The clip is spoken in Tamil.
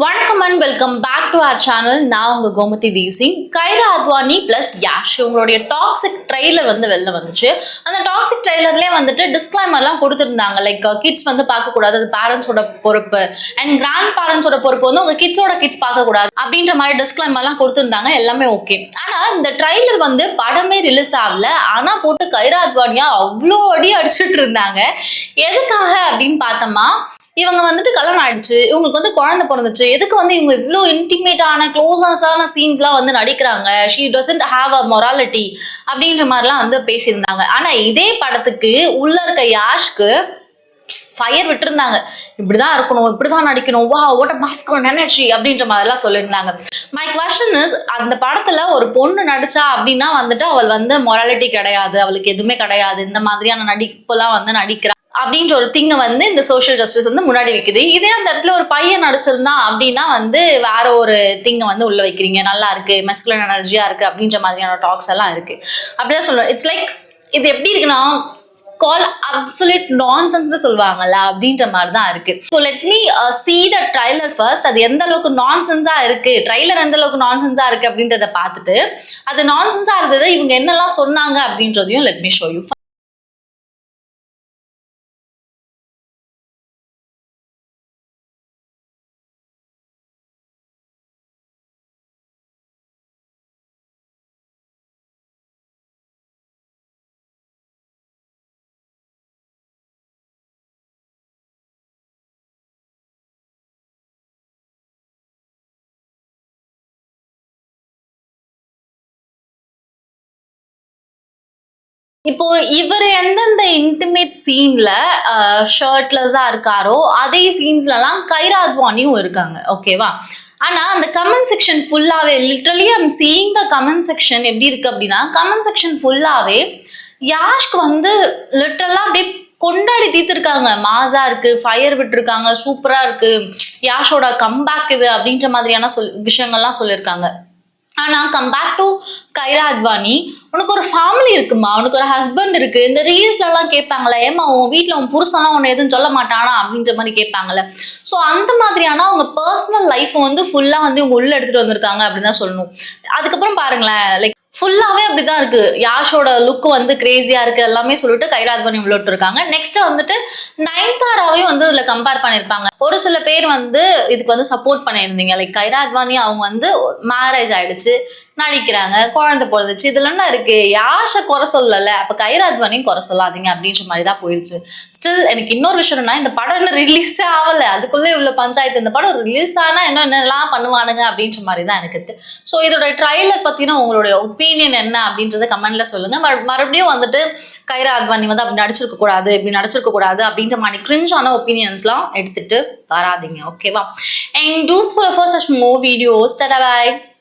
வணக்கம் and welcome back to our channel. நான் உங்க கோமதி தேசிங். கைரா அத்வானி பிளஸ் யாஷ் உங்களுடைய டாக்ஸிக் ட்ரெய்லர் வெளில வந்துச்சு. அந்த டாக்ஸிக் ட்ரெய்லர்லேயே டிஸ்க்ளைமர்லாம் கொடுத்துருந்தாங்க. லைக் கிட்ஸ் பார்க்கக்கூடாது, அது பேரண்ட்ஸோட பொறுப்பு, அண்ட் கிராண்ட் பேரண்ட்ஸோட பொறுப்பு உங்க கிட்ஸோட கிட்ஸ் பார்க்கக்கூடாது அப்படின்ற மாதிரி டிஸ்க்ளைமர்லாம் கொடுத்துருந்தாங்க. எல்லாமே ஓகே. ஆனால் இந்த ட்ரெய்லர் படமே ரிலீஸ் ஆகல. ஆனால் போட்டு கைரா அத்வானியா அவ்வளோ அடி அடிச்சுட்டு இருந்தாங்க. எதுக்காக அப்படின்னு பார்த்தோமா, இவங்க கல்யாணம் ஆயிடுச்சு, இவங்களுக்கு குழந்தை பிறந்துச்சு, எதுக்கு இவங்க இவ்வளோ இன்டிமேட்டான க்ளோசஸான சீன்ஸ்லாம் நடிக்கிறாங்க, she doesn't have a morality அப்படின்ற மாதிரிலாம் பேசியிருந்தாங்க. ஆனா இதே படத்துக்கு உள்ள இருக்க யாஷ்க்கு ஃபயர் விட்டுருந்தாங்க. இப்படிதான் இருக்கணும், இப்படிதான் நடிக்கணும், வா வாட் அ மாஸ்குலின் எனர்ஜி அப்படின்ற மாதிரிலாம் சொல்லியிருந்தாங்க. மை குவெஸ்சன் இஸ், அந்த படத்துல ஒரு பொண்ணு நடிச்சா அப்படின்னா அவள் மொராலிட்டி கிடையாது, அவளுக்கு எதுவுமே கிடையாது, இந்த மாதிரியான நடிப்புலாம் நடிக்கிறா அப்படின்ற ஒரு திங்க இந்த சோஷியல் ஜஸ்டிஸ் முன்னாடி வைக்குது. இதே அந்த இடத்துல ஒரு பையன் நடிச்சிருந்தான் அப்படின்னா வேற ஒரு திங்க உள்ள வைக்கிறீங்க, நல்லா இருக்கு, மெஸ்குலின் எனர்ஜியா இருக்கு அப்படின்ற மாதிரியான டாக்ஸ் எல்லாம் இருக்கு. அப்படிதான் சொல்லுவேன். இட்ஸ் லைக் இது எப்படி இருக்குன்னா கால் அப்சல்யூட் நான்சென்ஸ்னு சொல்லுவாங்கல்ல, அப்படின்ற மாதிரி தான் இருக்கு. So let me see the trailer first. அது எந்த அளவுக்கு நான்சென்ஸா இருக்கு, ட்ரைலர் எந்த அளவுக்கு நான்சென்ஸா இருக்கு அப்படின்றத பார்த்துட்டு, அது நான்சென்ஸா இருந்தது இவங்க என்னெல்லாம் சொன்னாங்க அப்படின்றதையும் லெட் மீ ஷோ யூ. இப்போ இவர் எந்தெந்த இன்டிமேட் சீன்ல ஷர்ட்லெஸ்ஸா இருக்காரோ அதே சீன்ஸ்லாம் கைரா அத்வானியும் இருக்காங்க. ஓகேவா? ஆனா அந்த கமெண்ட் செக்ஷன் ஃபுல்லாவே literally I'm seeing the comment section எப்படி இருக்கு அப்படின்னா, கமெண்ட் செக்ஷன் ஃபுல்லாவே யாஷ்க்கு லிட்டரலா அப்படியே கொண்டாடி தீர்த்திருக்காங்க. மாசா இருக்கு, ஃபயர் விட்டுருக்காங்க, சூப்பரா இருக்கு, யாஷோட கம்பேக் இது அப்படின்ற மாதிரியான விஷயங்கள்லாம் சொல்லியிருக்காங்க. ஆனா come back to Khaira Advani, உனக்கு ஒரு ஃபேமிலி இருக்குமா, உனக்கு ஒரு ஹஸ்பண்ட் இருக்கு, இந்த ரீல்ஸ்ல எல்லாம் கேட்பாங்களே, ஏமா உன் வீட்டுல உன் புருஷன்லாம் உன்னை எதுவும் சொல்ல மாட்டானா அப்படின்ற மாதிரி கேட்பாங்கல்ல. ஸோ அந்த மாதிரியான அவங்க பர்சனல் லைஃப் ஃபுல்லா இவங்க உள்ள எடுத்துட்டு வந்திருக்காங்க அப்படின்னு தான் சொல்லணும். அதுக்கப்புறம் பாருங்களேன், லைக் ஃபுல்லாவே அப்படிதான் இருக்கு. யாஷோட லுக் கிரேசியா இருக்கு எல்லாமே சொல்லிட்டு கைரா அத்வானி உள்ள விட்டுருக்காங்க. நெக்ஸ்ட் நயன்தாராவையும் இதுல கம்பேர் பண்ணிருப்பாங்க. ஒரு சில பேர் இதுக்கு சப்போர்ட் பண்ணியிருந்தீங்க. லைக் கைரா அத்வானி அவங்க மேரேஜ் ஆயிடுச்சு, நடிக்கிறாங்க, குழந்தை பிறந்துச்சு, இதுல என்ன இருக்கு, யாஷை குறை சொல்லல, அப்ப கைரா அத்வானியும் குறை சொல்லாதீங்க அப்படின்ற மாதிரி தான் போயிடுச்சு. ஸ்டில் எனக்கு இன்னொரு விஷயம்னா, இந்த படம் இன்னும் ரிலீஸே ஆகல, அதுக்குள்ளே இவ்வளவு பஞ்சாயத்து. இந்த படம் ரிலீஸ் ஆனா என்னென்னலாம் பண்ணுவானுங்க அப்படின்ற மாதிரி தான் எனக்கு இருக்கு. ஸோ இதோட ட்ரைலர் பத்தினா உங்களுடைய ஒப்பீனியன் என்ன அப்படின்றத கமெண்ட்ல சொல்லுங்க. மறுபடியும் கைரா அத்வானி அப்படி நடிச்சிருக்க கூடாது, இப்படி நடிச்சிருக்க கூடாது அப்படின்ற மாதிரி கிரிஞ்சான ஒப்பீனியன்ஸ்லாம் எடுத்துட்டு வராதிங்க. ஓகேவா? And do follow for such more videos. Bye.